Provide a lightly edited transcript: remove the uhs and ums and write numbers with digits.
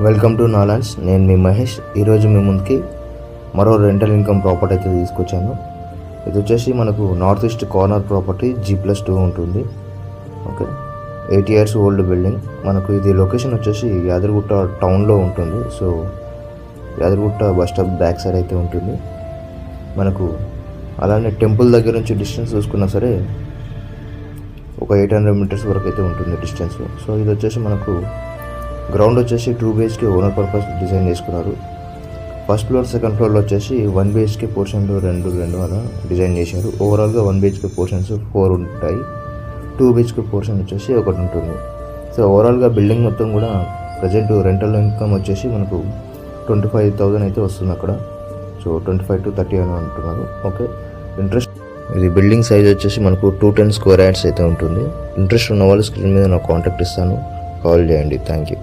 Welcome to నాలాండ్స్. నేను మీ మహేష్. ఈరోజు మీ ముందుకి మరో రెంటల్ ఇన్కమ్ ప్రాపర్టీ అయితే తీసుకొచ్చాను. ఇది వచ్చేసి మనకు north east corner property G+2 ఉంటుంది. Okay, 8 years old building. మనకు ఇది లొకేషన్ వచ్చేసి యాదగిరిగుట్ట టౌన్లో ఉంటుంది. So Yadagirigutta bus stop back side అయితే ఉంటుంది. మనకు అలానే టెంపుల్ దగ్గర నుంచి డిస్టెన్స్ చూసుకున్నా సరే ఒక 800 meters వరకు అయితే ఉంటుంది డిస్టెన్స్. సో ఇది వచ్చేసి మనకు గ్రౌండ్ వచ్చేసి 2 BHK ఓనర్ పర్పస్ డిజైన్ చేసుకున్నారు. ఫస్ట్ ఫ్లోర్ సెకండ్ ఫ్లోర్లో వచ్చేసి 1 BHK పోర్షన్లు రెండు అలా డిజైన్ చేశారు. ఓవరాల్గా 1 BHK పోర్షన్స్ 4 ఉంటాయి. 2 BHK పోర్షన్ వచ్చేసి ఒకటి ఉంటుంది. సో ఓవరాల్గా బిల్డింగ్ మొత్తం కూడా ప్రజెంట్ రెంటల్ ఇన్కమ్ వచ్చేసి మనకు 25,000 అయితే వస్తుంది అక్కడ. సో 25 to 30 అని అంటున్నారు. ఓకే, ఇంట్రెస్ట్ ఇది బిల్డింగ్ సైజ్ వచ్చేసి మనకు 210 square yards అయితే ఉంటుంది. ఇంట్రెస్ట్ ఉన్న వాళ్ళు స్క్రీన్ మీద నాకు కాంటాక్ట్ ఇస్తాను, కాల్ చేయండి. Thank you.